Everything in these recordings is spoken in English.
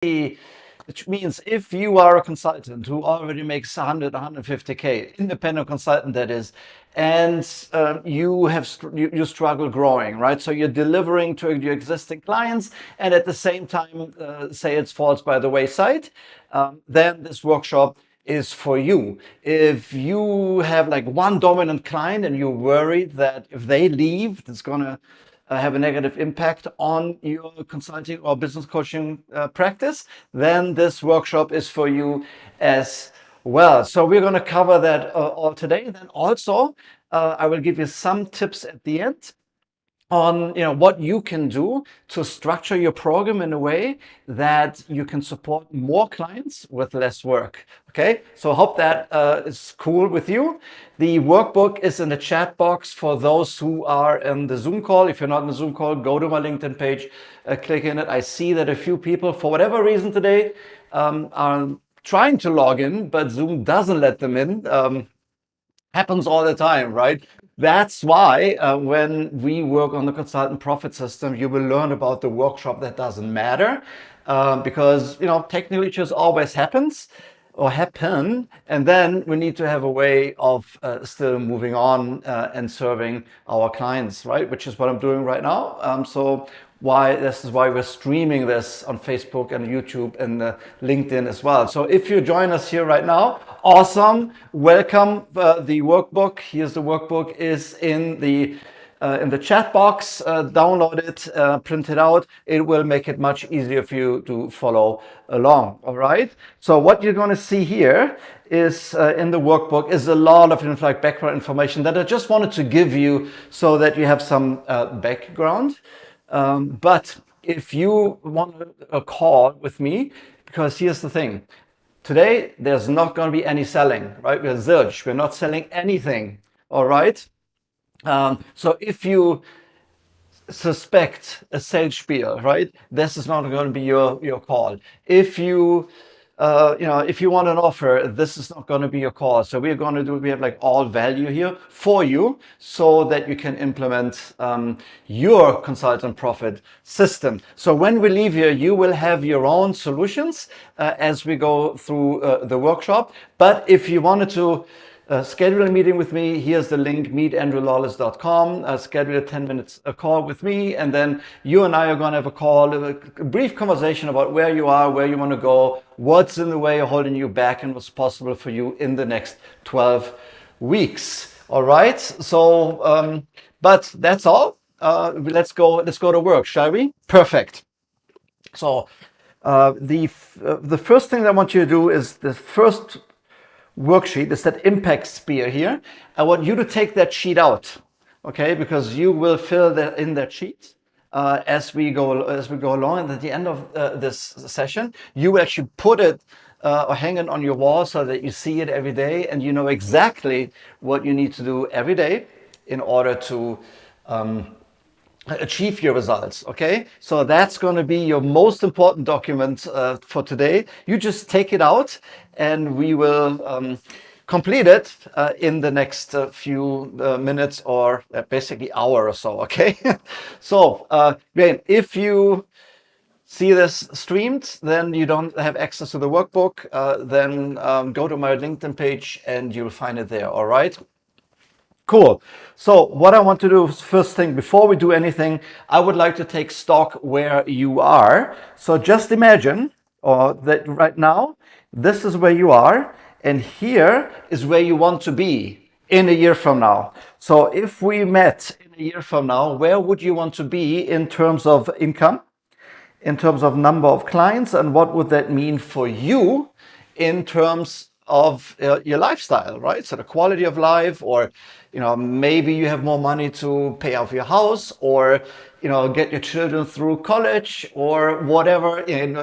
which means if you are a consultant who already makes 100, 150K, independent consultant that is, and you struggle growing, right? So you're delivering to your existing clients, and at the same time, sales falls by the wayside. Then this workshop is for you. If you have like one dominant client and you're worried that if they leave, it's gonna have a negative impact on your consulting or business coaching practice, then this workshop is for you as well. So we're going to cover that all today. Then also, I will give you some tips at the end on what you can do to structure your program in a way that you can support more clients with less work. Okay, so I hope that is cool with you. The workbook is in the chat box for those who are in the Zoom call. If you're not in the Zoom call, go to my LinkedIn page, click in it. I see that a few people, for whatever reason today, are trying to log in, but Zoom doesn't let them in. Happens all the time, right? That's why when we work on the consultant profit system, you will learn about the workshop that doesn't matter because technically it just always happens or happen, and then we need to have a way of still moving on and serving our clients, right? Which is what I'm doing right now. So this is why we're streaming this on Facebook and YouTube and LinkedIn as well. So if you join us here right now, awesome, welcome. The workbook, here's the workbook, is in the chat box. Download it, print it out. It will make it much easier for you to follow along. All right. So what you're going to see here is in the workbook is a lot of like background information that I just wanted to give you so that you have some background. But if you want a call with me, because here's the thing, today there's not going to be any selling, right? We're zilch, we're not selling anything, all right? So if you suspect a sales spiel, right, this is not going to be your call. If you if you want an offer, this is not going to be your call. So we have like all value here for you so that you can implement your consultant profit system. So when we leave here, you will have your own solutions as we go through the workshop. But if you wanted to schedule a meeting with me, here's the link, meetandrewlawless.com. Schedule a 10 minutes call with me, and then you and I are going to have a call, a brief conversation about where you are, where you want to go, what's in the way of holding you back, and what's possible for you in the next 12 weeks. All right. So, but that's all. Let's go to work, shall we? Perfect. So, the first thing that I want you to do is the first worksheet is that impact sphere here. I want you to take that sheet out, okay? Because you will fill that in that sheet as we go along. And at the end of this session, you will actually put it or hang it on your wall so that you see it every day and you know exactly what you need to do every day in order to achieve your results. Okay, so that's going to be your most important document for today. You just take it out and we will complete it in the next few minutes or basically hour or so. Okay, so again, if you see this streamed, then you don't have access to the workbook, then go to my LinkedIn page and you'll find it there. All right. Cool. So what I want to do is, first thing, before we do anything, I would like to take stock where you are. So just imagine that right now, this is where you are, and here is where you want to be in a year from now. So if we met in a year from now, where would you want to be in terms of income, in terms of number of clients, and what would that mean for you in terms of your lifestyle, right? So the quality of life, or maybe you have more money to pay off your house, or get your children through college, or whatever,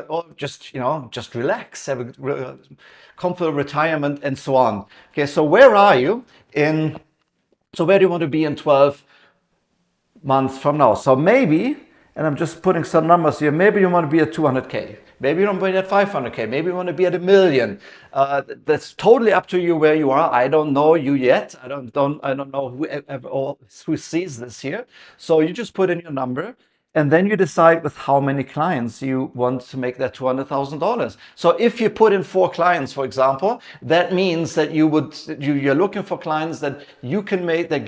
or just relax, have a comfortable retirement, and so on. Okay, so where are you so where do you want to be in 12 months from now? So maybe, and I'm just putting some numbers here, maybe you want to be at 200K. Maybe you don't want to be at 500K. Maybe you want to be at 1 million. That's totally up to you where you are. I don't know you yet. I don't know who sees this here. So you just put in your number And then you decide with how many clients you want to make that $200,000. So if you put in 4 clients, for example, that means that you're looking for clients that you can make, that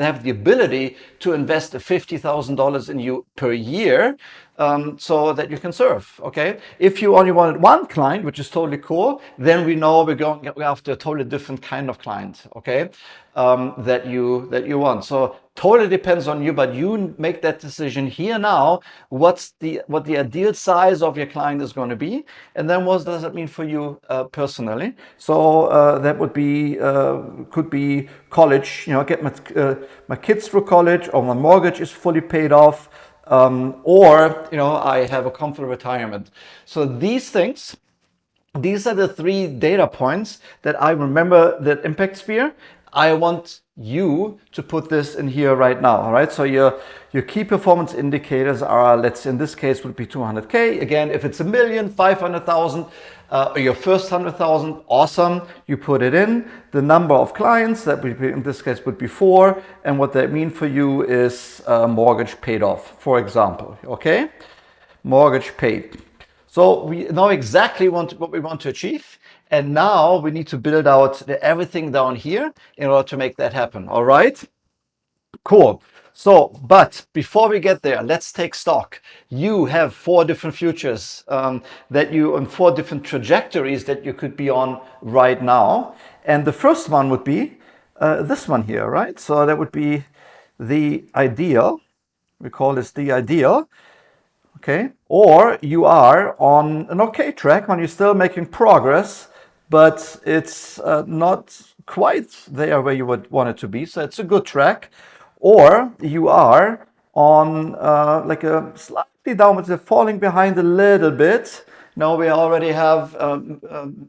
have the ability to invest $50,000 in you per year, so that you can serve. Okay. If you only wanted 1 client, which is totally cool, then we know we're going after a totally different kind of client. Okay. That you want. So totally depends on you, but you make that decision here now. What the ideal size of your client is going to be, and then what does it mean for you personally? So that would be could be college. Get my kids through college, or my mortgage is fully paid off, or I have a comfortable retirement. So these things. These are the 3 data points that I remember that impact sphere. I want you to put this in here right now. All right. So your key performance indicators are, in this case would be 200K. Again, if it's a million, 500,000, or your first 100,000, awesome. You put it in. The number of clients that would be, in this case, would be 4. And what that mean for you is mortgage paid off, for example. Okay. Mortgage paid. So we know exactly what we want to achieve. And now we need to build out everything down here in order to make that happen. All right. Cool. So, but before we get there, let's take stock. You have 4 different futures on 4 different trajectories that you could be on right now. And the first one would be this one here, right? So that would be the ideal. We call this the ideal. Okay. Or you are on an okay track when you're still making progress, but it's not quite there where you would want it to be. So it's a good track. Or you are on like a slightly downwards, falling behind a little bit. Now we already have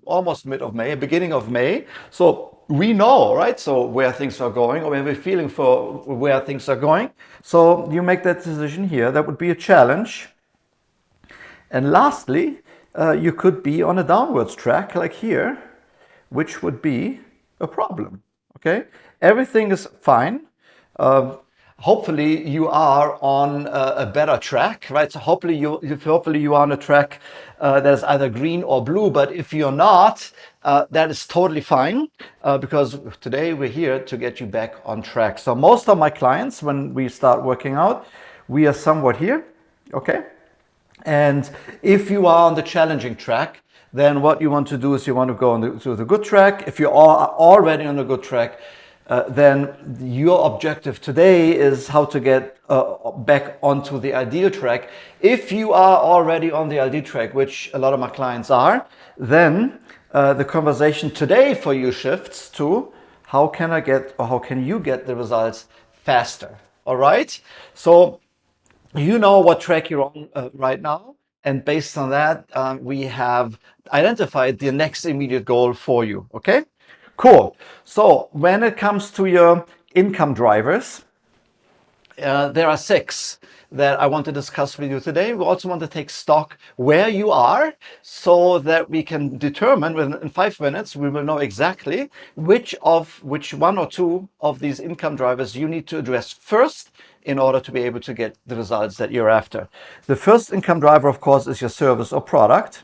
almost mid of May, beginning of May. So we know, right? So where things are going, or we have a feeling for where things are going. So you make that decision here. That would be a challenge. And lastly, you could be on a downwards track like here, which would be a problem. Okay, everything is fine. Hopefully you are on a better track, right? So hopefully you are on a track that is either green or blue. But if you're not, that is totally fine, because today we're here to get you back on track. So most of my clients, when we start working out, we are somewhat here. Okay. And if you are on the challenging track, then what you want to do is you want to go on to the good track. If you are already on the good track, then your objective today is how to get back onto the ideal track. If you are already on the ideal track, which a lot of my clients are, then the conversation today for you shifts to how can you get the results faster? All right. So you know what track you're on right now. And based on that, we have identified the next immediate goal for you. Okay, cool. So when it comes to your income drivers, there are 6 that I want to discuss with you today. We also want to take stock where you are, so that we can determine in 5 minutes, we will know exactly which 1 or 2 of these income drivers you need to address first in order to be able to get the results that you're after. The first income driver, of course, is your service or product.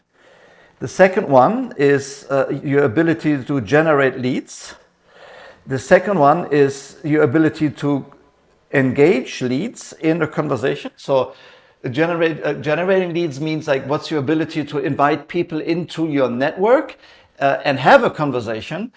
The second one is your ability to generate leads. The second one is your ability to engage leads in a conversation. So generating leads means like, what's your ability to invite people into your network and have a conversation.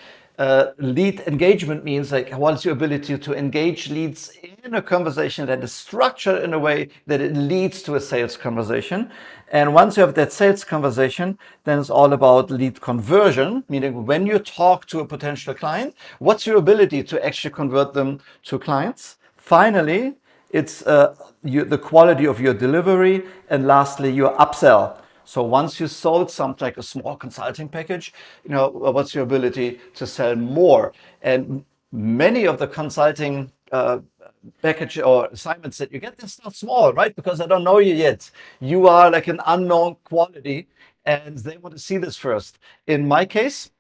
Lead engagement means like, what's your ability to engage leads in a conversation that is structured in a way that it leads to a sales conversation. And once you have that sales conversation, then it's all about lead conversion, meaning when you talk to a potential client, what's your ability to actually convert them to clients? Finally, it's the quality of your delivery, and lastly, your upsell. So once you sold something like a small consulting package, what's your ability to sell more? And many of the consulting package or assignments that you get, they're not small, right? Because I don't know you yet. You are like an unknown quality, and they want to see this first. In my case,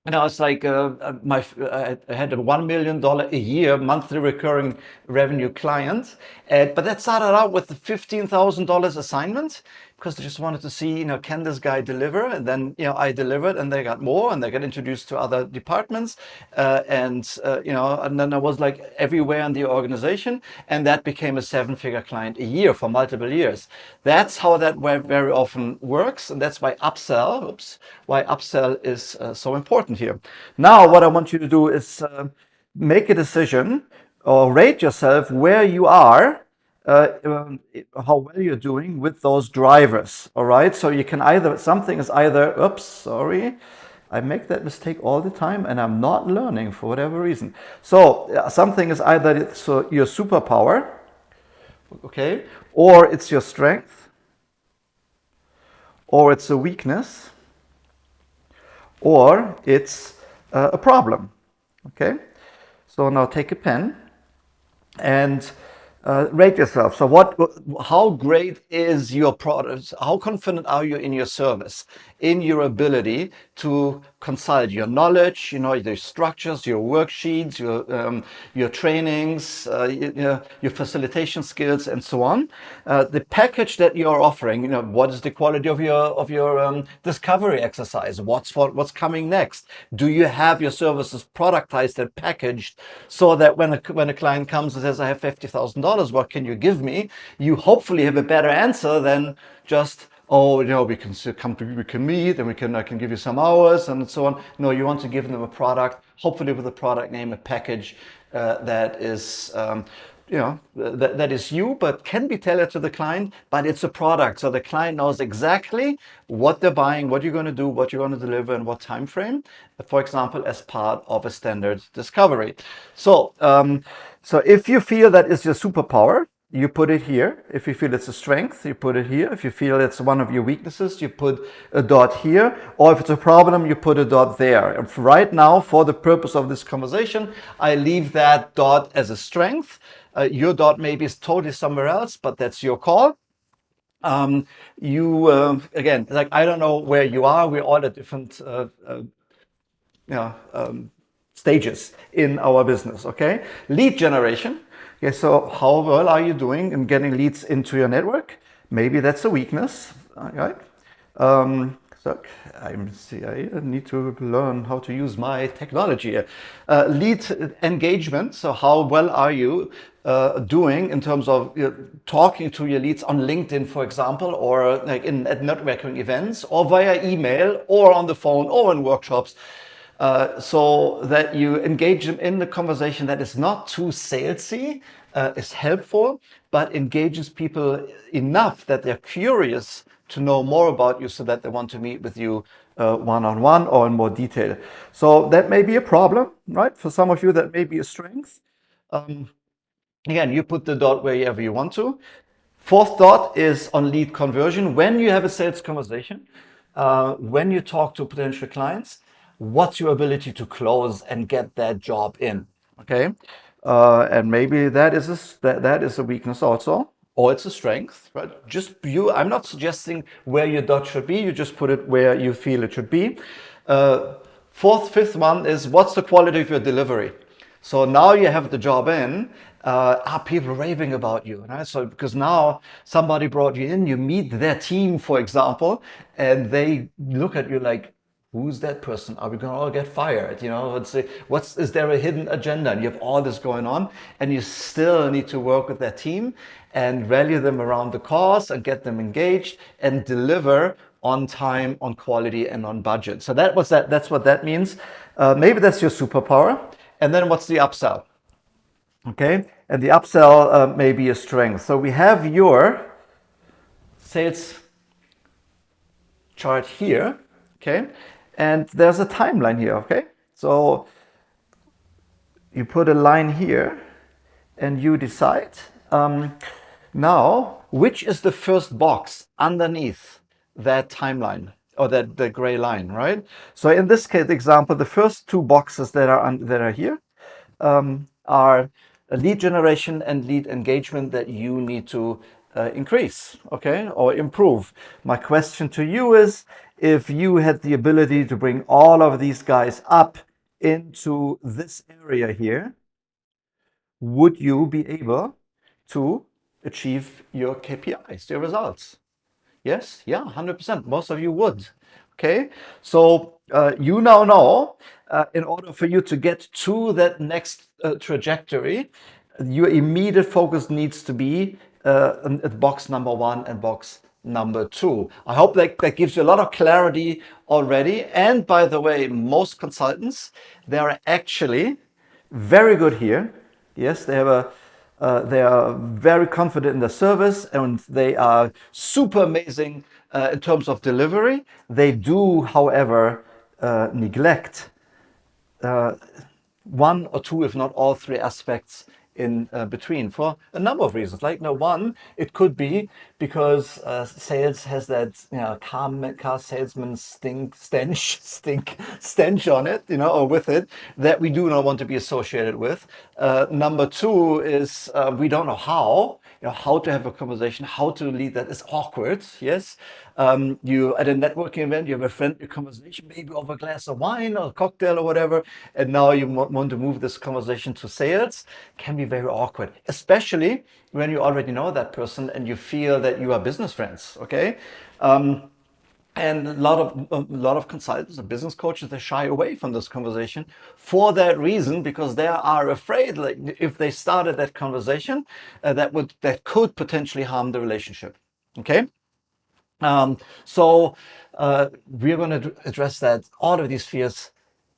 And I was like, I had a $1 million a year monthly recurring revenue client, but that started out with the $15,000 assignment because they just wanted to see, can this guy deliver? And then, I delivered, and they got more, and they got introduced to other departments, and then I was like everywhere in the organization, and that became a seven-figure client a year for multiple years. That's how that very often works, and that's why upsell is so important here. Now, what I want you to do is make a decision or rate yourself where you are, how well you're doing with those drivers. All right. So you can either, something is either, oops, sorry, I make that mistake all the time and I'm not learning for whatever reason. So something is either it's your superpower, okay, or it's your strength, or it's a weakness, or it's a problem. Okay, so now take a pen and rate yourself. So how great is your product? How confident are you in your service, in your ability to consult your knowledge, your structures, your worksheets, your trainings, your facilitation skills, and so on. The package that you're offering, what is the quality of your discovery exercise? What's coming next? Do you have your services productized and packaged so that when a client comes and says, I have $50,000, what can you give me? You hopefully have a better answer than just, oh, we can come to, we can meet, and I can give you some hours and so on. No, you want to give them a product, hopefully with a product name, a package that is, that is you, but can be tailored to the client, but it's a product. So the client knows exactly what they're buying, what you're going to do, what you're going to deliver, and what time frame, for example, as part of a standard discovery. So, so if you feel that is your superpower, you put it here. If you feel it's a strength, you put it here. If you feel it's one of your weaknesses, you put a dot here. Or if it's a problem, you put a dot there. And right now, for the purpose of this conversation, I leave that dot as a strength. Your dot maybe is totally somewhere else, but that's your call. Again, like, I don't know where you are. We're all at different stages in our business. Okay, lead generation. Okay, so how well are you doing in getting leads into your network? Maybe that's a weakness. Right? So I need to learn how to use my technology. Lead engagement. So how well are you doing in terms of talking to your leads on LinkedIn, for example, or like at networking events, or via email, or on the phone, or in workshops, so that you engage them in the conversation that is not too salesy, is helpful, but engages people enough that they're curious to know more about you, so that they want to meet with you one-on-one or in more detail. So that may be a problem, right? For some of you, that may be a strength. Again, you put the dot wherever you want to. Fourth dot is on lead conversion. When you have a sales conversation, when you talk to potential clients, what's your ability to close and get that job in? Okay, and maybe that is a weakness also, or it's a strength, right? Just you. I'm not suggesting where your dot should be. You just put it where you feel it should be. Fifth one is, what's the quality of your delivery? So now you have the job in. Are people raving about you? Right? So because now somebody brought you in, you meet their team, for example, and they look at you like, who's that person? Are we going to all get fired? Is there a hidden agenda? And you have all this going on, and you still need to work with that team and rally them around the cause and get them engaged and deliver on time, on quality, and on budget. So that's what that means. Maybe that's your superpower. And then what's the upsell? Okay, and the upsell may be a strength. So we have your sales chart here, okay, and there's a timeline here, okay? So you put a line here and you decide now which is the first box underneath that timeline, or the gray line, right? So in this case example, the first two boxes that are here are a lead generation and lead engagement that you need to increase, okay, or improve. My question to you is, if you had the ability to bring all of these guys up into this area here, would you be able to achieve your KPIs, your results? Yes, yeah, 100%. Most of you would. Okay, so you now know, in order for you to get to that next trajectory, your immediate focus needs to be at box number one and box number two. I hope that gives you a lot of clarity already. And by the way, most consultants, they are actually very good here. Yes, they are very confident in their service and they are super amazing in terms of delivery. They do, however, neglect uh, one or two, if not all three aspects in between for a number of reasons. Like, no, one, it could be because sales has that, car salesman stench on it, or with it, that we do not want to be associated with. Number two is we don't know how to have a conversation, how to lead that. It's awkward. Yes. You at a networking event, you have a friendly conversation, maybe over a glass of wine or a cocktail or whatever, and now you want to move this conversation to sales. Can be very awkward, especially when you already know that person and you feel that you are business friends. Okay. And a lot of consultants and business coaches, they shy away from this conversation for that reason, because they are afraid, like, if they started that conversation, that could potentially harm the relationship. Okay. So we're going to address that, all of these fears,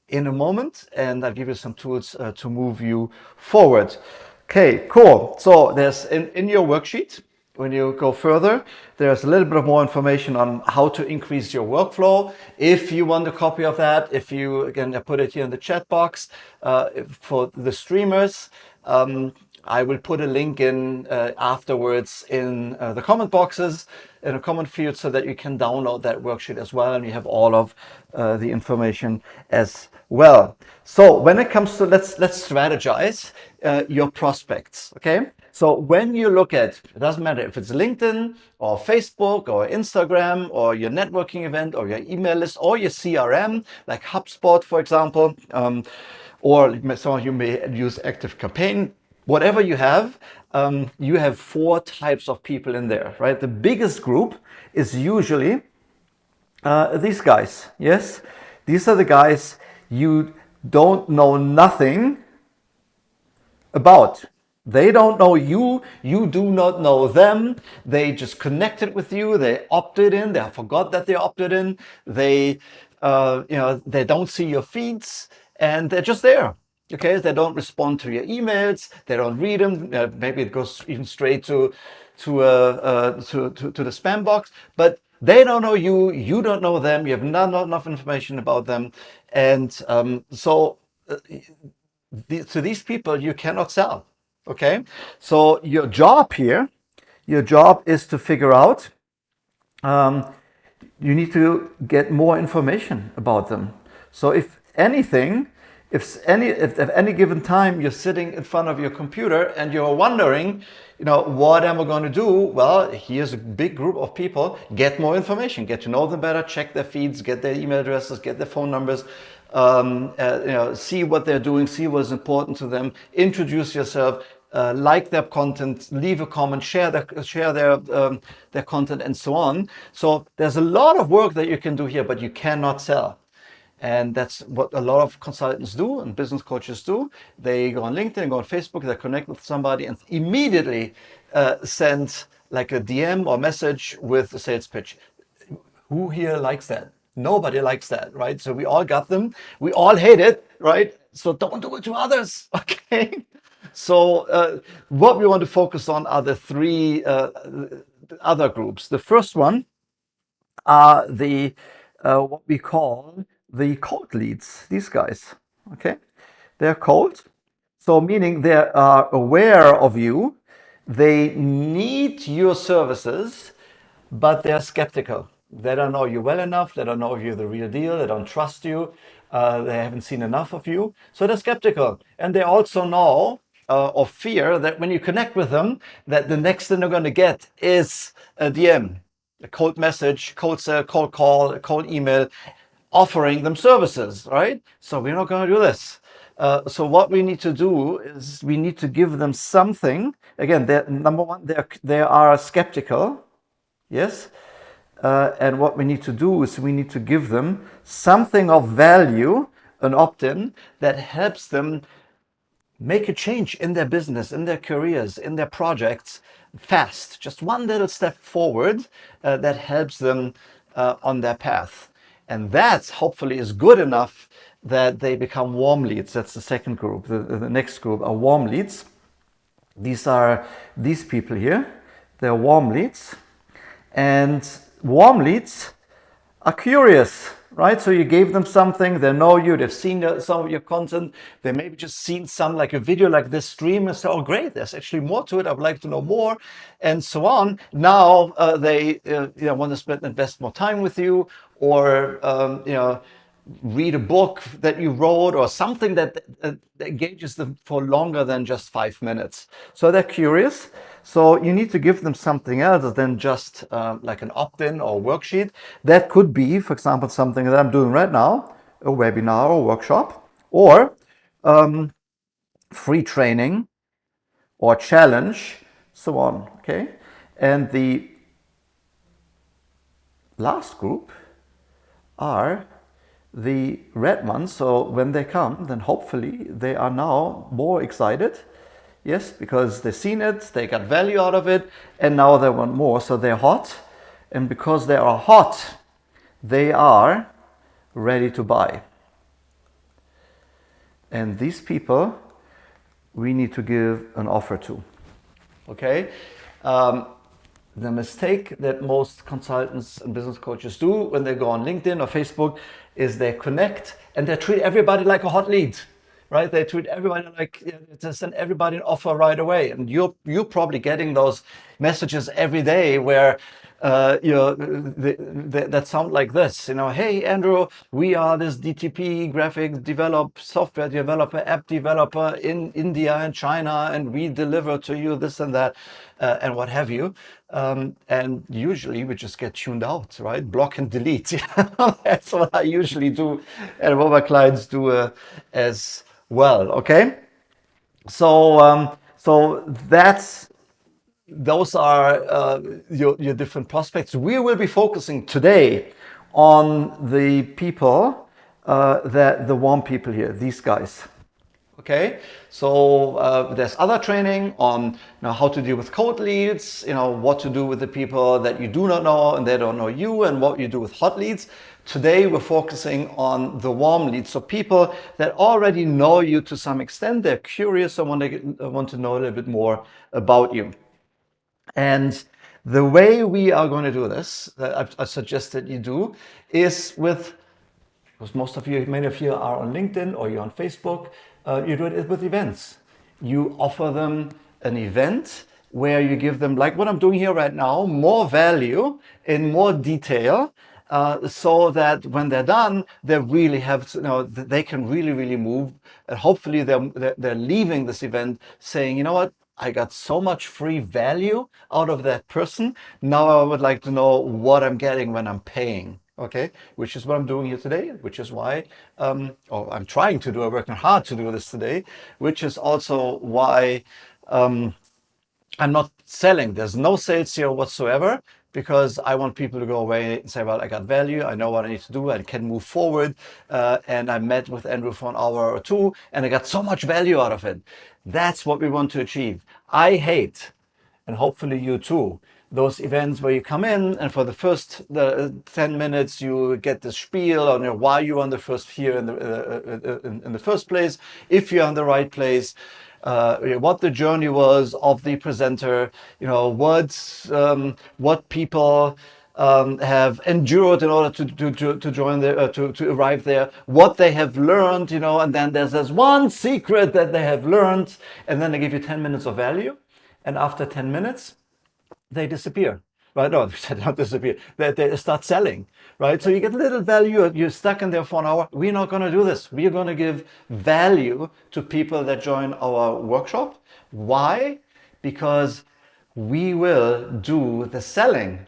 in a moment, and I'll give you some tools to move you forward. Okay, cool. So there's in your worksheet, when you go further, there's a little bit of more information on how to increase your workflow. If you want a copy of that, if you, again, I put it here in the chat box for the streamers. I will put a link in afterwards in the comment boxes, in a comment field, so that you can download that worksheet as well, and you have all of the information as well. So when it comes to, let's strategize your prospects. Okay. So when you look at, it doesn't matter if it's LinkedIn or Facebook or Instagram or your networking event or your email list or your CRM, like HubSpot, for example, or some of you may use Active Campaign. Whatever you have four types of people in there, right? The biggest group is usually these guys. Yes, these are the guys you don't know nothing about. They don't know you, you do not know them. They just connected with you, they opted in, they forgot that they opted in, they they don't see your feeds, and they're just there. Okay, they don't respond to your emails, they don't read them. Maybe it goes even straight to the spam box, but they don't know you, you don't know them, you have not enough information about them, and to these people you cannot sell. Okay, so your job here, your job is to figure out, you need to get more information about them. So if anything, if at any given time you're sitting in front of your computer and you're wondering, what am I going to do? Well, here's a big group of people. Get more information, get to know them better, check their feeds, get their email addresses, get their phone numbers, see what they're doing, see what's important to them, introduce yourself, like their content, leave a comment, share their content, and so on. So there's a lot of work that you can do here, but you cannot sell. And that's what a lot of consultants do and business coaches do. They go on LinkedIn, go on Facebook, they connect with somebody and immediately send like a DM or message with a sales pitch. Who here likes that? Nobody likes that, right? So we all got them. We all hate it, right? So don't do it to others, okay? So what we want to focus on are the three other groups. The first one are the what we call the cold leads. These guys, okay? They're cold, so meaning they are aware of you. They need your services, but they're skeptical. They don't know you well enough. They don't know if you're the real deal. They don't trust you. They haven't seen enough of you. So they're skeptical. And they also know or fear that when you connect with them, that the next thing they're going to get is a DM, a cold message, cold sell, cold call, a cold email, offering them services, right? So we're not going to do this. So what we need to do is we need to give them something. Again, number one, they are skeptical, yes. And what we need to do is we need to give them something of value, an opt-in that helps them make a change in their business, in their careers, in their projects fast. Just one little step forward that helps them on their path. And that hopefully is good enough that they become warm leads. That's the second group. The next group are warm leads. These are these people here. They're warm leads. And warm leads are curious, right? So you gave them something, they know you, they've seen some of your content, they maybe just seen some, like a video like this stream, and say, oh great, there's actually more to it, I would like to know more, and so on. Now they want to invest more time with you, or read a book that you wrote, or something that engages them for longer than just 5 minutes. So they're curious. So you need to give them something else than just like an opt-in or worksheet. That could be, for example, something that I'm doing right now, a webinar or workshop, or free training or challenge, so on. Okay. And the last group are the red ones. So when they come, then hopefully they are now more excited. Yes, because they've seen it, they got value out of it, and now they want more. So they're hot. And because they are hot, they are ready to buy. And these people, we need to give an offer to. Okay? The mistake that most consultants and business coaches do when they go on LinkedIn or Facebook is they connect and they treat everybody like a hot lead, right? They treat everybody like, to send everybody an offer right away. And you're probably getting those messages every day where that sound like this, hey Andrew, we are this DTP graphic software developer, app developer in India and China, and we deliver to you this and that, and what have you. And usually we just get tuned out, right? Block and delete. That's what I usually do, and what my clients do as well. Okay, so those are your different prospects. We will be focusing today on the people, the warm people here, these guys. Okay, so there's other training on how to deal with cold leads, what to do with the people that you do not know and they don't know you, and what you do with hot leads. Today we're focusing on the warm leads, so people that already know you to some extent. They're curious and want to know a little bit more about you. And the way we are going to do this, that I suggested you do, is because many of you are on LinkedIn or you're on Facebook, you do it with events. You offer them an event where you give them, like what I'm doing here right now, more value in more detail, so that when they're done, they really have they can really move, and hopefully they're leaving this event saying, you know what, I got so much free value out of that person. Now I would like to know what I'm getting when I'm paying. Okay, which is what I'm doing here today, which is why, or I'm trying to do, I'm working hard to do this today, which is also why I'm not selling. There's no sales here whatsoever, because I want people to go away and say, well, I got value, I know what I need to do, I can move forward, and I met with Andrew for an hour or two, and I got so much value out of it. That's what we want to achieve. I hate, and hopefully you too, those events where you come in and for the first 10 minutes you get the spiel on why you're on the first here in the first place, if you're on the right place, what the journey was of the presenter, what people have endured in order to join there, to arrive there, what they have learned, and then there's one secret that they have learned, and then they give you 10 minutes of value, and after 10 minutes they disappear. right? No, they don't disappear. They start selling, right? So you get little value. You're stuck in there for an hour. We're not going to do this. We're going to give value to people that join our workshop. Why? Because we will do the selling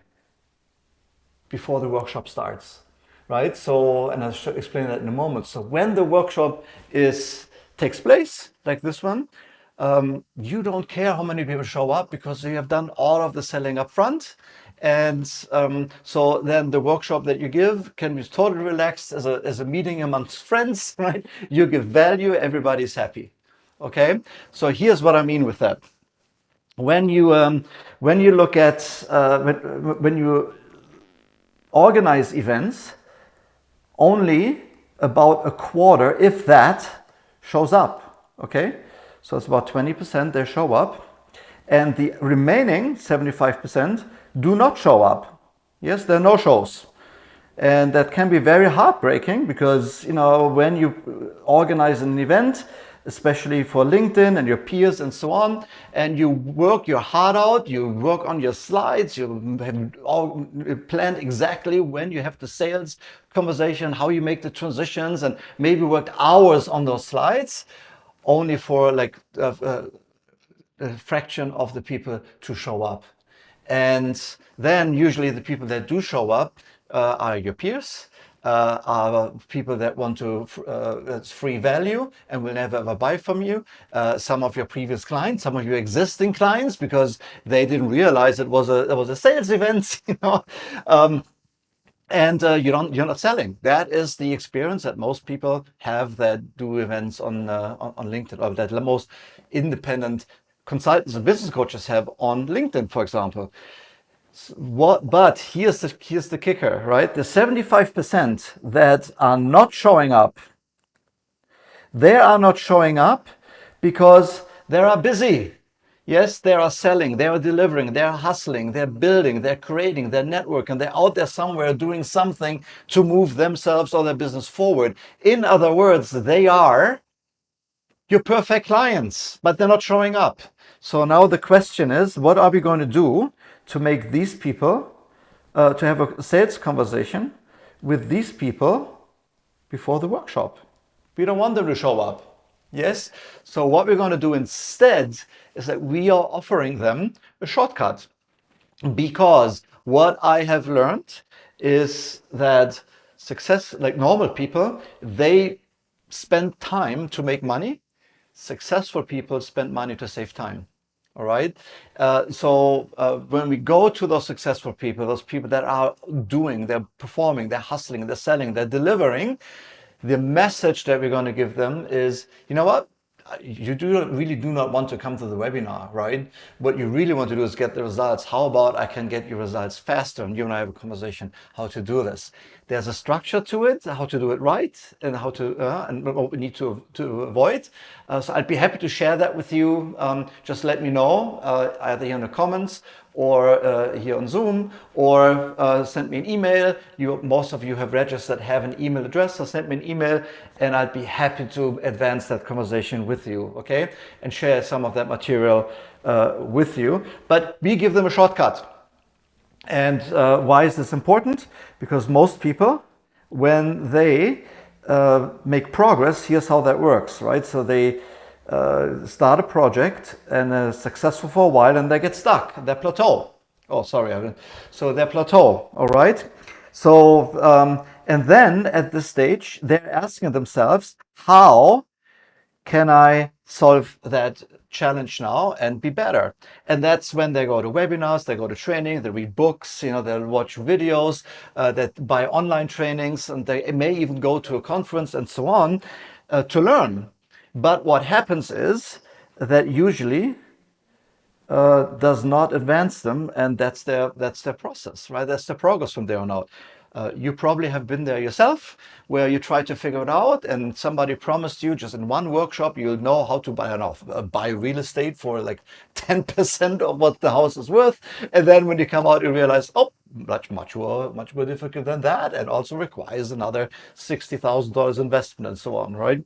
before the workshop starts, right? So, and I'll explain that in a moment. So when the workshop takes place, like this one, you don't care how many people show up because you have done all of the selling up front. And so then the workshop that you give can be totally relaxed as a meeting amongst friends, right? You give value, everybody's happy. Okay, so here's what I mean with that. When you look at when you organize events, only about a quarter, if that, shows up. Okay, so it's about 20% they show up, and the remaining 75% do not show up. Yes, there are no shows. And that can be very heartbreaking because, when you organize an event, especially for LinkedIn and your peers and so on, and you work your heart out, you work on your slides, you have all planned exactly when you have the sales conversation, how you make the transitions, and maybe worked hours on those slides, only for like a fraction of the people to show up. And then usually the people that do show up are your peers, are people that want to, it's free value and will never ever buy from you. Some of your previous clients, some of your existing clients, because they didn't realize it was a sales event, and you're not selling. That is the experience that most people have that do events on LinkedIn, or that most independent consultants and business coaches have on LinkedIn, for example. But here's the kicker, right? The 75% that are not showing up, they are not showing up because they are busy. Yes, they are selling, they are delivering, they are hustling, they're building, they're creating, they're networking, they're out there somewhere doing something to move themselves or their business forward. In other words, they are your perfect clients, but they're not showing up. So now the question is, what are we going to do to make these people, to have a sales conversation with these people before the workshop? We don't want them to show up. Yes. So what we're going to do instead is that we are offering them a shortcut, because what I have learned is that like normal people, they spend time to make money. Successful people spend money to save time. All right. So when we go to those successful people, those people that are doing, they're performing, they're hustling, they're selling, they're delivering, the message that we're going to give them is, you know what? You really do not want to come to the webinar, right? What you really want to do is get the results. How about I can get your results faster? And you and I have a conversation how to do this. There's a structure to it, how to do it right, and how to and what we need to avoid. So I'd be happy to share that with you. Just let me know either here in the comments or here on Zoom, or send me an email. Most of you have registered, have an email address, so send me an email and I'd be happy to advance that conversation with you, okay? And share some of that material with you. But we give them a shortcut. And why is this important? Because most people, when they make progress, here's how that works, right? So they start a project and are successful for a while and they get stuck, they plateau. Oh, sorry. So they plateau, all right? So, and then at this stage, they're asking themselves, how can I solve that challenge now and be better? And that's when they go to webinars, they go to training, they read books, they'll watch videos, that buy online trainings, and they may even go to a conference and so on to learn. But what happens is that usually does not advance them, and that's their process, right? That's the progress from there on out. You probably have been there yourself, where you try to figure it out, and somebody promised you just in one workshop you'll know how to buy real estate for like 10% of what the house is worth, and then when you come out you realize, oh, much more difficult than that, and also requires another $60,000 investment and so on, right?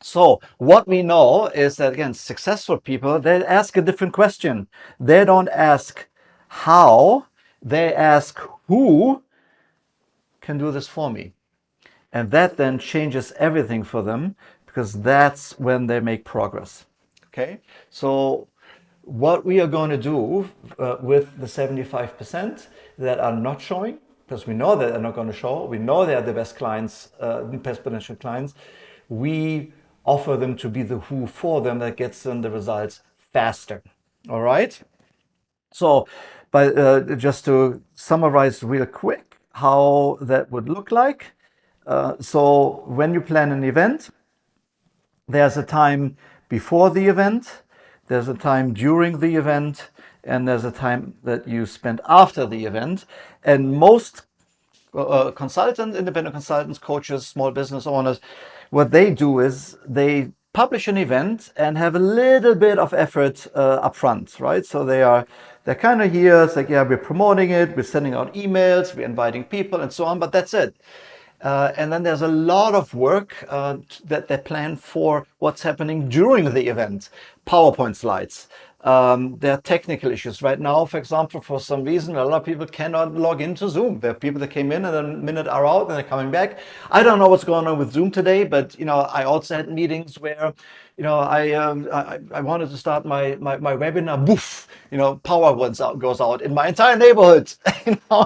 So what we know is that, again, successful people, they ask a different question. They don't ask, how, they ask who can do this for me. And that then changes everything for them, because that's when they make progress. Okay, so what we are going to do with the 75% that are not showing, because we know that they're not going to show, we know they are the best clients, best potential clients, we offer them to be the who for them that gets them the results faster. All right. So, but just to summarize real quick how that would look like. So when you plan an event, there's a time before the event, there's a time during the event, and there's a time that you spend after the event. And most consultants, independent consultants, coaches, small business owners, what they do is they publish an event and have a little bit of effort up front, right? So they're kind of here. It's like, yeah, we're promoting it, we're sending out emails, we're inviting people, and so on. But that's it. And then there's a lot of work that they plan for what's happening during the event. PowerPoint slides. There are technical issues. Right now, for example, for some reason, a lot of people cannot log into Zoom. There are people that came in and then a minute are out and they're coming back. I don't know what's going on with Zoom today, but I also had meetings where I wanted to start my webinar. Boof, power goes out in my entire neighborhood.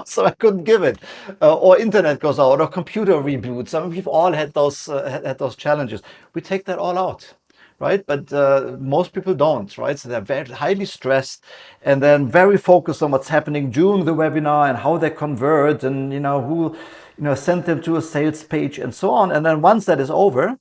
So I couldn't give it, or internet goes out, or computer reboots. I mean, we've all had those challenges. We take that all out, right? But most people don't, right? So they're very highly stressed and then very focused on what's happening during the webinar and how they convert, and who sent them to a sales page and so on. And then once that is over,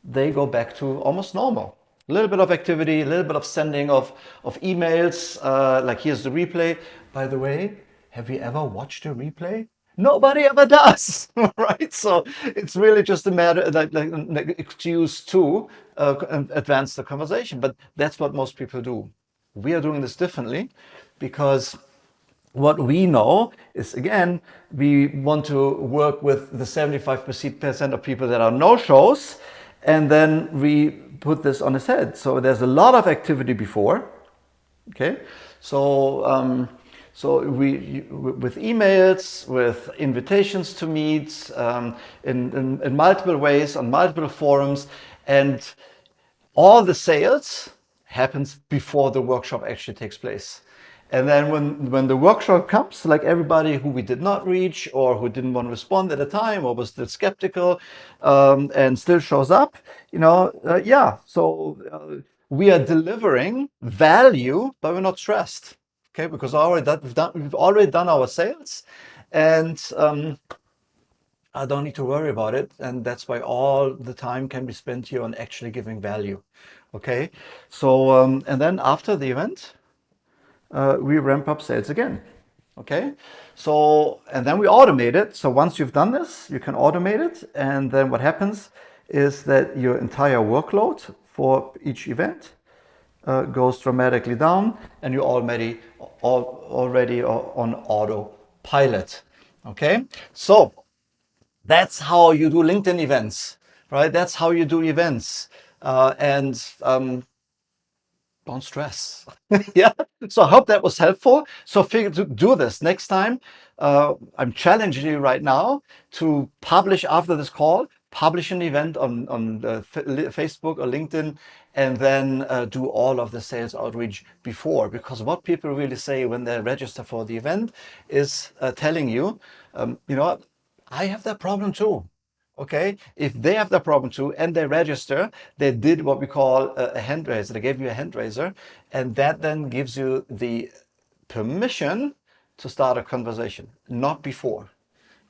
they go back to almost normal. A little bit of activity, a little bit of sending of emails, like here's the replay. By the way, have you ever watched a replay? Nobody ever does, right? So it's really just a matter, like an excuse to advance the conversation. But that's what most people do. We are doing this differently because what we know is, again, we want to work with the 75% of people that are no-shows, and then we put this on its head. So there's a lot of activity before, okay? So we with emails, with invitations to meet, in multiple ways, on multiple forums, and all the sales happens before the workshop actually takes place. And then when the workshop comes, like everybody who we did not reach or who didn't want to respond at the time or was still skeptical, and still shows up, we are delivering value, but we're not stressed, okay? Because we've already done our sales, and I don't need to worry about it. And that's why all the time can be spent here on actually giving value, okay? So, and then after the event, we ramp up sales again. Okay, so, and then we automate it. So once you've done this, you can automate it. And then what happens is that your entire workload for each event goes dramatically down, and you're already on autopilot. Okay, so that's how you do LinkedIn events, right? That's how you do events. And don't stress. Yeah. So I hope that was helpful. So figure to do this next time. I'm challenging you right now to publish after this call, publish an event on Facebook or LinkedIn, and then do all of the sales outreach before. Because what people really say when they register for the event is telling you, I have that problem too. Okay, if they have the problem too and they register, they did what we call a hand raiser. They gave you a hand raiser, and that then gives you the permission to start a conversation, not before,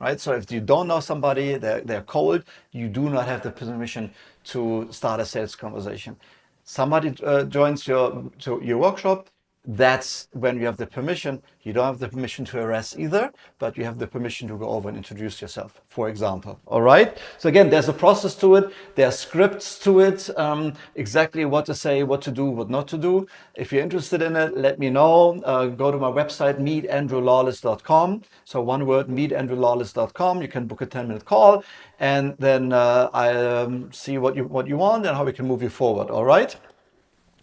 right? So if you don't know somebody, they're cold, you do not have the permission to start a sales conversation. Somebody joins your workshop, that's when you have the permission. You don't have the permission to harass either, but you have the permission to go over and introduce yourself, for example. All right. So again, there's a process to it. There are scripts to it, exactly what to say, what to do, what not to do. If you're interested in it, let me know. Go to my website, meetandrewlawless.com. So one word, meetandrewlawless.com. You can book a 10-minute call, and then I'll see what you want and how we can move you forward. All right.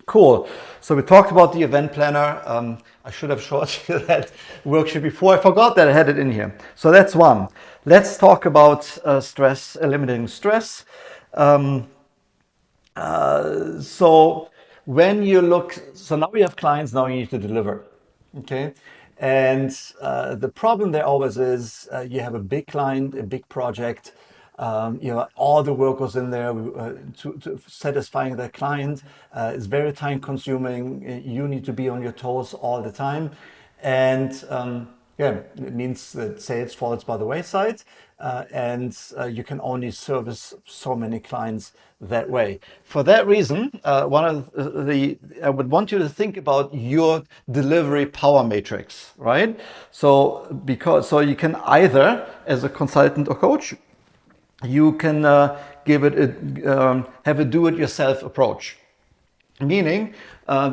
Cool. So we talked about the event planner. I should have showed you that worksheet before. I forgot that I had it in here. So that's one. Let's talk about stress, eliminating stress. Um, so when you look, so now we have clients, now you need to deliver. Okay. And the problem there always is you have a big client, a big project. All the work goes in there to satisfying the client. It's very time consuming. You need to be on your toes all the time. And yeah, it means that sales falls by the wayside, and you can only service so many clients that way. For that reason, one of I would want you to think about your delivery power matrix, right? So you can either, as a consultant or coach, you can have a do-it-yourself approach. Meaning,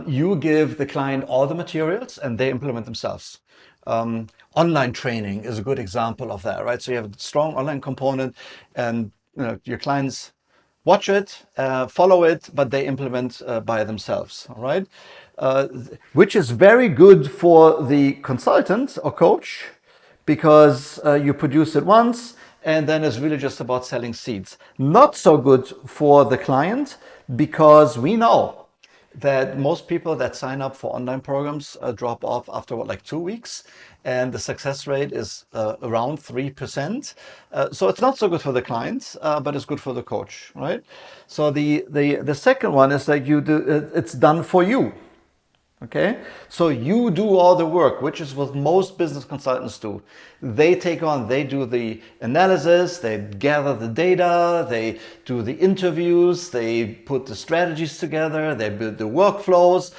you give the client all the materials and they implement themselves. Online training is a good example of that, right? So you have a strong online component, and your clients watch it, follow it, but they implement by themselves, all right? Which is very good for the consultant or coach, because you produce it once and then it's really just about selling seats. Not so good for the client, because we know that most people that sign up for online programs drop off after like 2 weeks, and the success rate is around 3%. So it's not so good for the client, but it's good for the coach, right? So the second one is that it's done for you. Okay, so you do all the work, which is what most business consultants do. They do the analysis, they gather the data, they do the interviews, they put the strategies together, they build the workflows,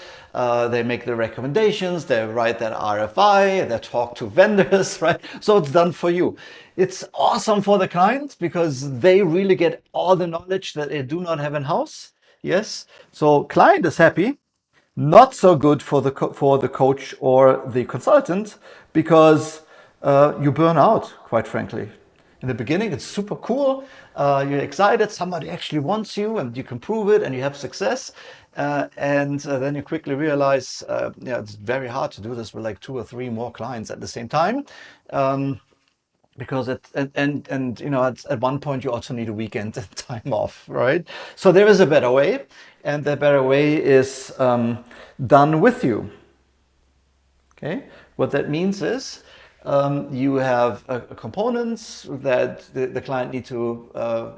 they make the recommendations, they write that RFI, they talk to vendors, right? So it's done for you. It's awesome for the client because they really get all the knowledge that they do not have in-house. Yes, so client is happy. Not so good for the coach or the consultant, because you burn out, quite frankly. In the beginning, it's super cool. You're excited. Somebody actually wants you, and you can prove it, and you have success. And then you quickly realize, it's very hard to do this with like 2 or 3 more clients at the same time. Because at one point you also need a weekend time off, right? So there is a better way, and the better way is done with you. Okay, what that means is you have components that the client need to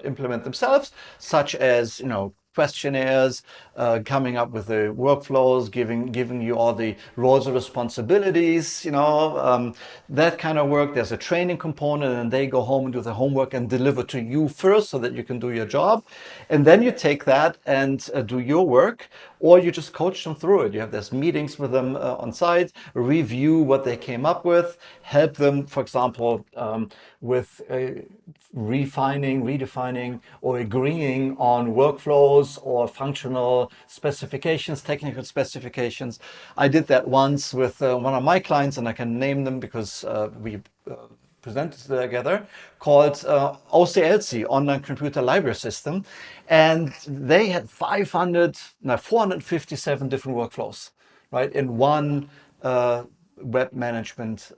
implement themselves, such as questionnaires, coming up with the workflows, giving you all the roles and responsibilities, that kind of work. There's a training component, and they go home and do the homework and deliver to you first so that you can do your job. And then you take that and do your work, or you just coach them through it. You have these meetings with them on site, review what they came up with, help them, for example, with redefining, or agreeing on workflows or functional specifications, technical specifications. I did that once with one of my clients, and I can name them because we presented together, called OCLC, Online Computer Library System. And they had 457 different workflows, right, in one web management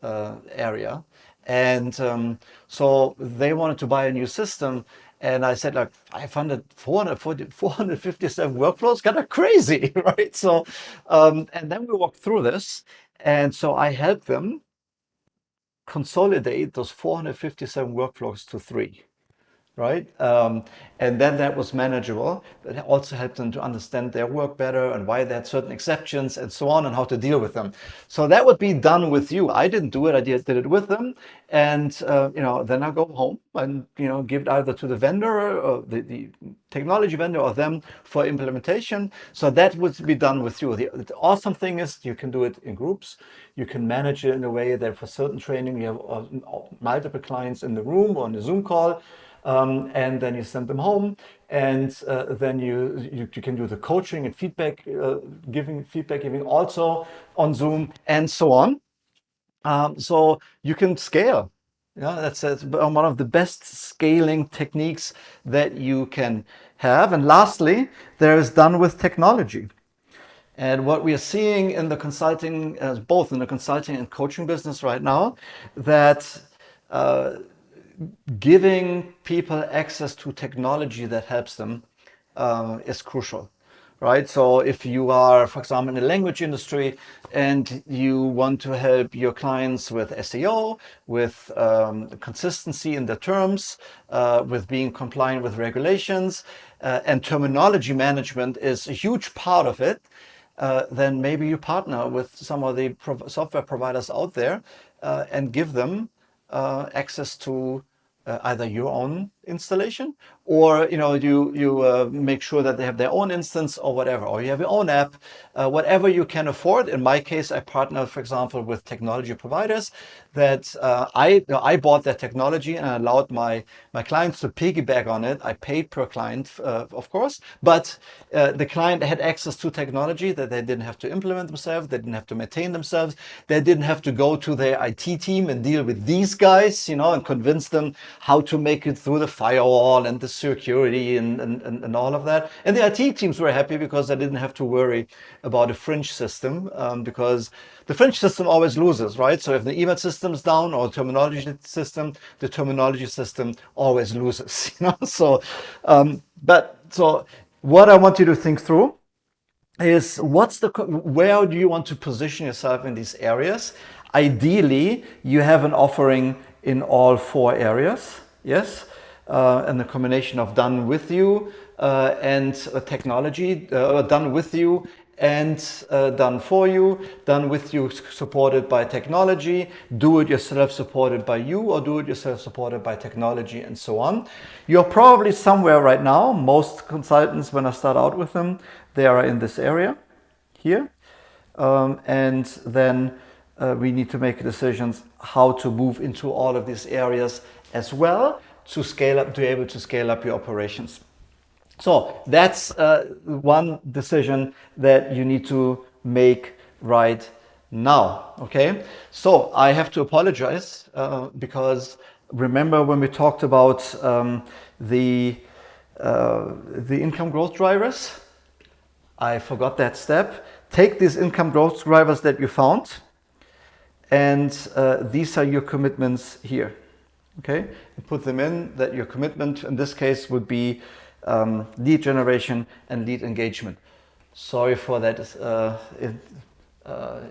area. And so they wanted to buy a new system. And I said, like, 457 workflows, kind of crazy, right? So, and then we walked through this. And so I helped them consolidate those 457 workflows to 3. Right? And then that was manageable. That also helped them to understand their work better and why they had certain exceptions and so on, and how to deal with them. So that would be done with you. I didn't do it. I did it with them. And, then I go home and, give it either to the vendor or the technology vendor or them for implementation. So that would be done with you. The awesome thing is you can do it in groups. You can manage it in a way that for certain training, you have multiple clients in the room or on a Zoom call. And then you send them home, and then you can do the coaching and giving also on Zoom, and so on. So you can scale. That's one of the best scaling techniques that you can have. And lastly, there is done with technology. And what we are seeing in the consulting, both in the consulting and coaching business right now, that giving people access to technology that helps them is crucial, right? So if you are, for example, in the language industry and you want to help your clients with SEO, with consistency in the terms, with being compliant with regulations, and terminology management is a huge part of it, then maybe you partner with some of the software providers out there and give them access to either your own installation, or you make sure that they have their own instance or whatever, or you have your own app, whatever you can afford. In my case, I partner, for example, with technology providers that I bought that technology and I allowed my clients to piggyback on it. I paid per client, of course, but the client had access to technology that they didn't have to implement themselves, they didn't have to maintain themselves, they didn't have to go to their IT team and deal with these guys, and convince them how to make it through the firewall and the security and all of that. And the IT teams were happy because they didn't have to worry about a fringe system, because the fringe system always loses, right? So if the email system's down or terminology system, the terminology system always loses. So so what I want you to think through is where do you want to position yourself in these areas? Ideally, you have an offering in all 4 areas, yes, and the combination of done with you and technology, done with you and done for you, done with you supported by technology, do it yourself supported by you, or do it yourself supported by technology, and so on. You're probably somewhere right now. Most consultants, when I start out with them, they are in this area here, and then we need to make decisions how to move into all of these areas as well to scale up, to be able to scale up your operations. So that's one decision that you need to make right now. Okay, so I have to apologize because remember when we talked about the income growth drivers, I forgot that step. Take these income growth drivers that you found, and these are your commitments here. Okay, and put them in. That your commitment in this case would be lead generation and lead engagement. Sorry for that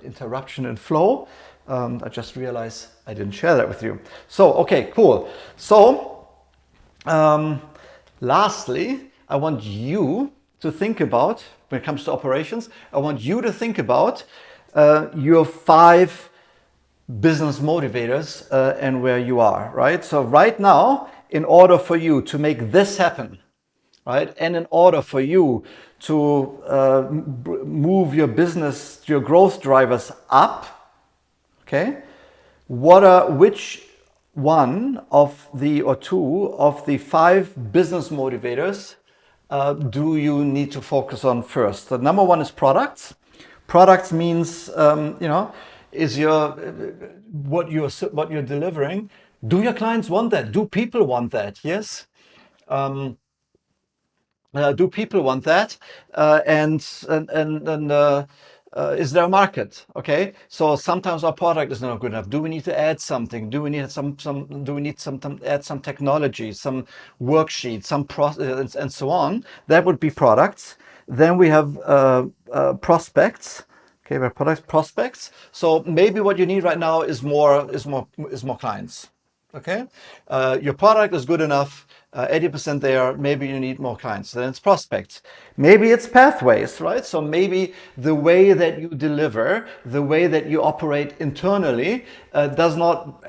interruption in flow. I just realized I didn't share that with you. So, okay, cool. So, lastly, I want you to think about, when it comes to operations, I want you to think about your 5 business motivators and where you are, right? So right now, in order for you to make this happen, right, and in order for you to move your business, your growth drivers up, okay, which one of the, or 2 of the 5 business motivators do you need to focus on first? The number 1 is products. Products means, is what you're delivering. Do your clients want that? Do people want that? Yes. Do people want that? Is there a market? Okay, so sometimes our product is not good enough. Do we need to add something? Do we need add some technology, some worksheet, some process, and so on? That would be products. Then we have prospects. Okay, we have prospects. So maybe what you need right now is more clients. Okay, your product is good enough, 80% there. Maybe you need more clients. Then it's prospects. Maybe it's pathways, right? So maybe the way that you deliver, the way that you operate internally, does not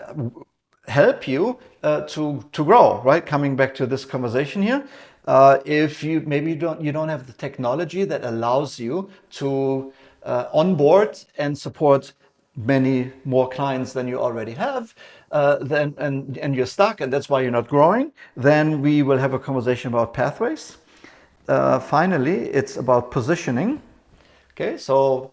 help you to grow, right? Coming back to this conversation here, if you don't have the technology that allows you to onboard and support many more clients than you already have, and you're stuck, and that's why you're not growing, then we will have a conversation about pathways. Finally, it's about positioning. Okay, so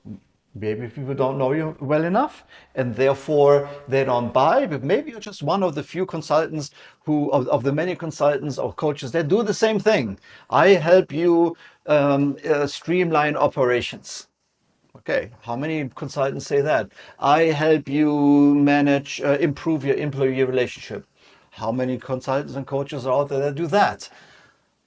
maybe people don't know you well enough, and therefore they don't buy. But maybe you're just one of the few consultants of the many consultants or coaches that do the same thing. I help you streamline operations. Okay, how many consultants say that? I help you manage, improve your employee relationship. How many consultants and coaches are out there that do that?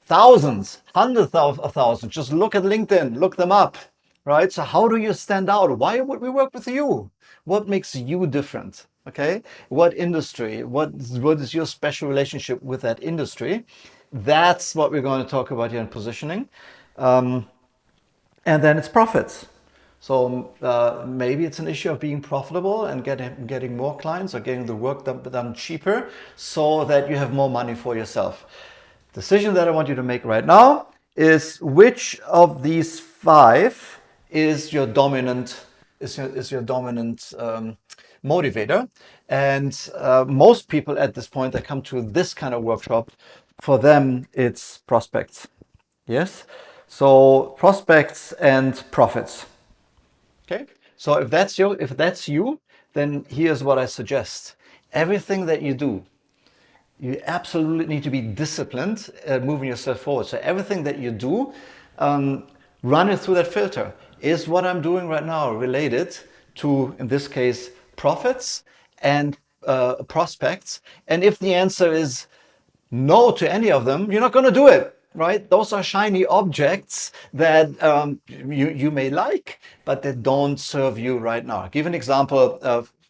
Thousands, hundreds of thousands. Just look at LinkedIn, look them up, right? So how do you stand out? Why would we work with you? What makes you different? Okay, what industry? What is your special relationship with that industry? That's what we're going to talk about here in positioning. And then it's profits. So maybe it's an issue of being profitable and getting more clients or getting the work done cheaper so that you have more money for yourself. Decision that I want you to make right now is which of these five is your dominant motivator. And most people at this point that come to this kind of workshop, for them it's prospects. Yes. So prospects and profits. Okay. So if that's you, then here's what I suggest. Everything that you do, you absolutely need to be disciplined moving yourself forward. So everything that you do, run it through that filter. Is what I'm doing right now related to, in this case, profits and prospects? And if the answer is no to any of them, you're not going to do it. Right? Those are shiny objects that you may like, but they don't serve you right now. I'll give an example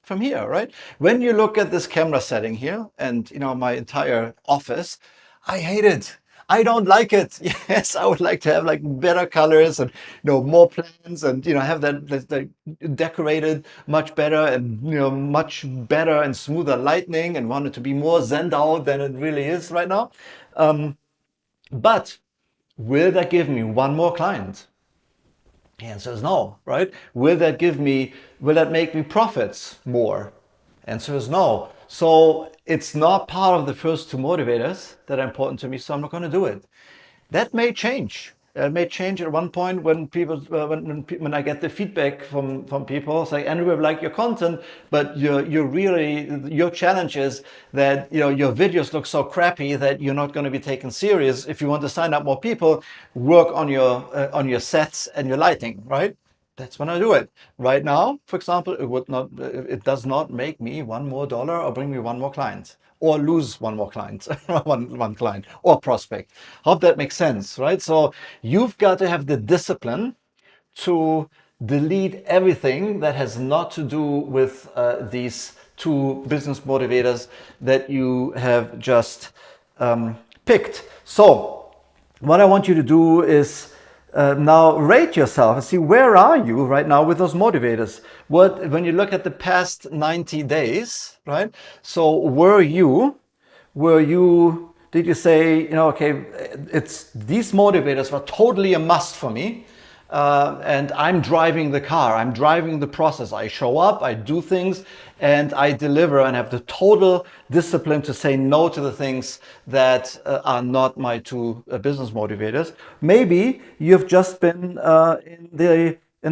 from here, right? When you look at this camera setting here and, my entire office, I hate it. I don't like it. Yes, I would like to have like better colors and, more plans and, have that decorated much better and, much better and smoother lighting and want it to be more zenned out than it really is right now. But will that give me one more client? The answer is no, right? Will that make me profits more? Answer is no. So it's not part of the first two motivators that are important to me, so I'm not going to do it. That may change. It may change at one point when people, when I get the feedback from people say, Andrew, I like your content, but your challenge is that your videos look so crappy that you're not going to be taken serious. If you want to sign up more people, work on your sets and your lighting, right? That's when I do it. Right now, for example, it does not make me $1 more or bring me one more client or lose one more client, one client or prospect. Hope that makes sense, right? So you've got to have the discipline to delete everything that has not to do with these two business motivators that you have just picked. So what I want you to do is now rate yourself and see where are you right now with those motivators. When you look at the past 90 days, right? So did you say, okay, it's these motivators were totally a must for me. And I'm driving the car, I'm driving the process. I show up, I do things, and I deliver and have the total discipline to say no to the things that are not my two business motivators. Maybe you've just been in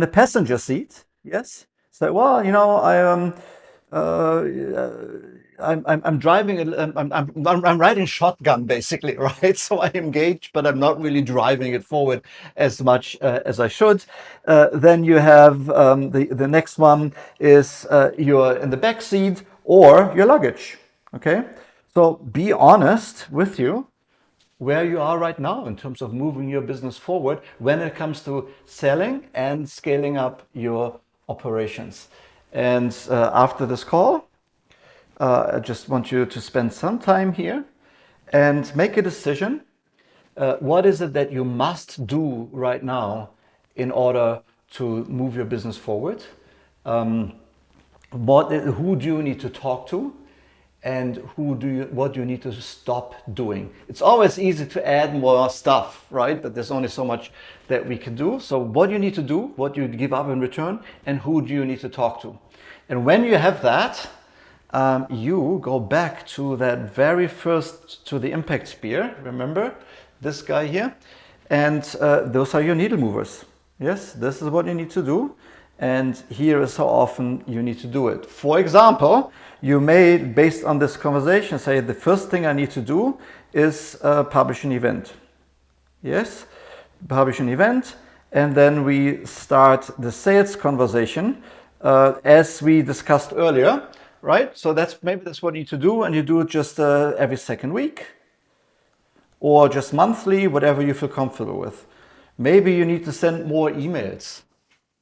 the passenger seat. Yes. So, well, I'm driving. I'm riding shotgun basically, right? So I engage, but I'm not really driving it forward as much as I should. Then you have the next one is you're in the back seat or your luggage. Okay, so be honest with you where you are right now in terms of moving your business forward when it comes to selling and scaling up your operations. And after this call, I just want you to spend some time here and make a decision. What is it that you must do right now in order to move your business forward? Who do you need to talk to? And what do you need to stop doing? It's always easy to add more stuff, right? But there's only so much that we can do. So what do you need to do? What do you give up in return? And who do you need to talk to? And when you have that, you go back to that very first, to the impact spear. Remember this guy here? And those are your needle movers. Yes, this is what you need to do. And here is how often you need to do it. For example, you may, based on this conversation, say the first thing I need to do is publish an event. Yes, publish an event. and then we start the sales conversation as we discussed earlier, right? So maybe that's what you need to do, and you do it just every second week or just monthly, whatever you feel comfortable with. Maybe you need to send more emails,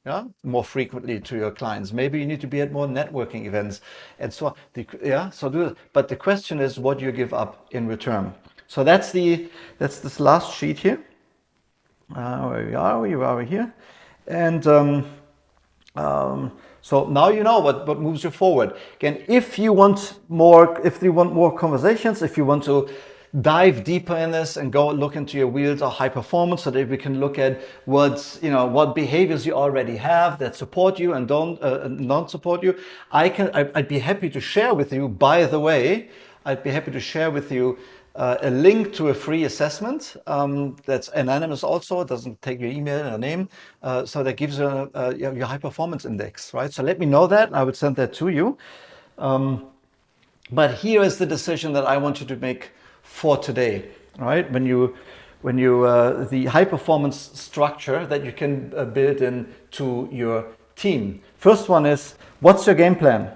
yeah, more frequently to your clients. Maybe you need to be at more networking events and so on. Yeah, so do it. But the question is what you give up in return. So that's this last sheet here. Where we are here. And so now you know what moves you forward. Again, if you want more conversations, if you want to dive deeper in this and go look into your wheels of high performance, so that we can look at what behaviors you already have that support you and don't support you. I'd be happy to share with you. By the way, I'd be happy to share with you a link to a free assessment that's anonymous also. It doesn't take your email or name. So that gives you your high performance index, right? So let me know that. I would send that to you. But here is the decision that I want you to make for today, right? The high performance structure that you can build into your team. First one is, what's your game plan?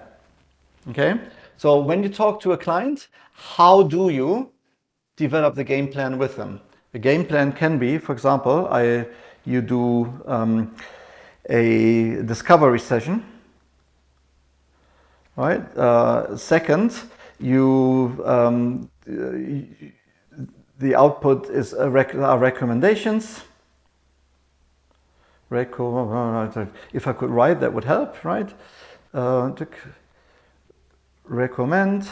Okay. So when you talk to a client, how do you develop the game plan with them? The game plan can be, for example, you do a discovery session, right? Second, the output is are recommendations. If I could write, that would help, right? Recommend.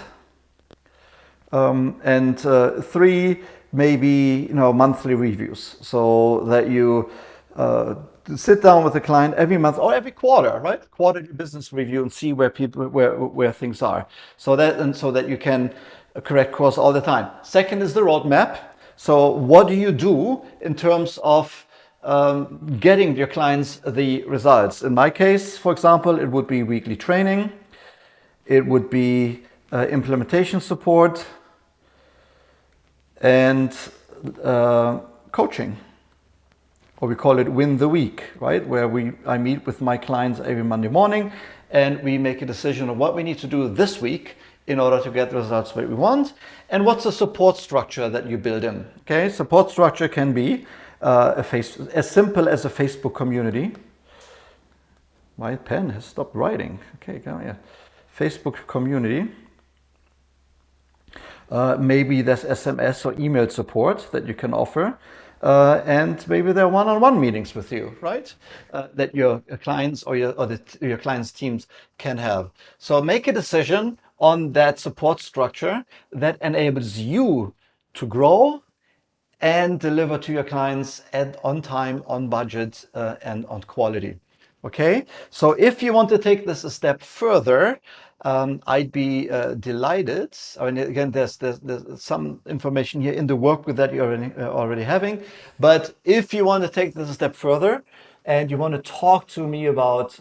And three, maybe monthly reviews, so that you sit down with the client every month or every quarter, right? Quarterly business review, and see where things are, so that you can correct course all the time. Second is the roadmap. So what do you do in terms of getting your clients the results? In my case, for example, it would be weekly training. It would be implementation support and coaching, or we call it Win the Week, right? Where I meet with my clients every Monday morning, and we make a decision of what we need to do this week in order to get the results that we want, and what's the support structure that you build in. Okay, support structure can be as simple as a Facebook community. My pen has stopped writing. Okay, come here. Facebook community. Maybe there's SMS or email support that you can offer. And maybe there are one-on-one meetings with you, right? That your clients or your clients' teams can have. So make a decision on that support structure that enables you to grow and deliver to your clients on time, on budget, and on quality. Okay, so if you want to take this a step further, I'd be delighted. I mean, again, there's some information here in the workbook that you're already having. But if you want to take this a step further, and you want to talk to me about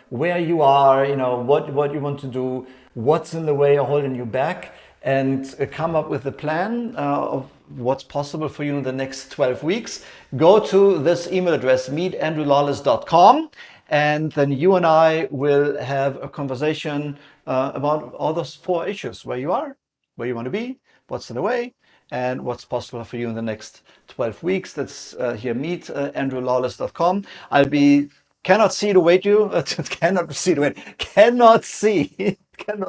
where you are, what you want to do, what's in the way or holding you back, and come up with a plan of what's possible for you in the next 12 weeks, go to this email address, meetandrewlawless.com, and then you and I will have a conversation about all those 4 issues: where you are, where you want to be, what's in the way, and what's possible for you in the next 12 weeks. That's here, meetandrewlawless.com. Cannot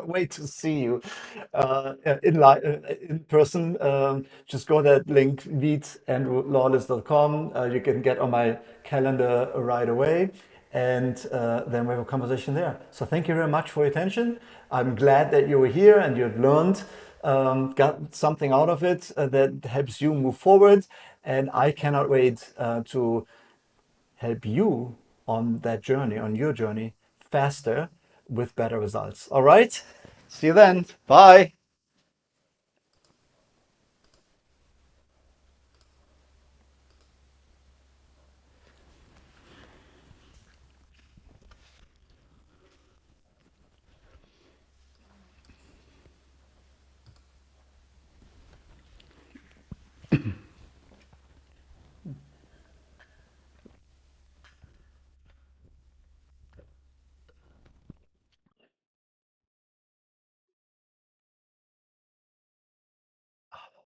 wait to see you in person. Just go to that link, meetandrewlawless.com. You can get on my calendar right away, and then we have a conversation there. So thank you very much for your attention. I'm glad that you were here and you've learned, got something out of it that helps you move forward. And I cannot wait to help you on that journey, on your journey, faster with better results. All right. See you then. Bye.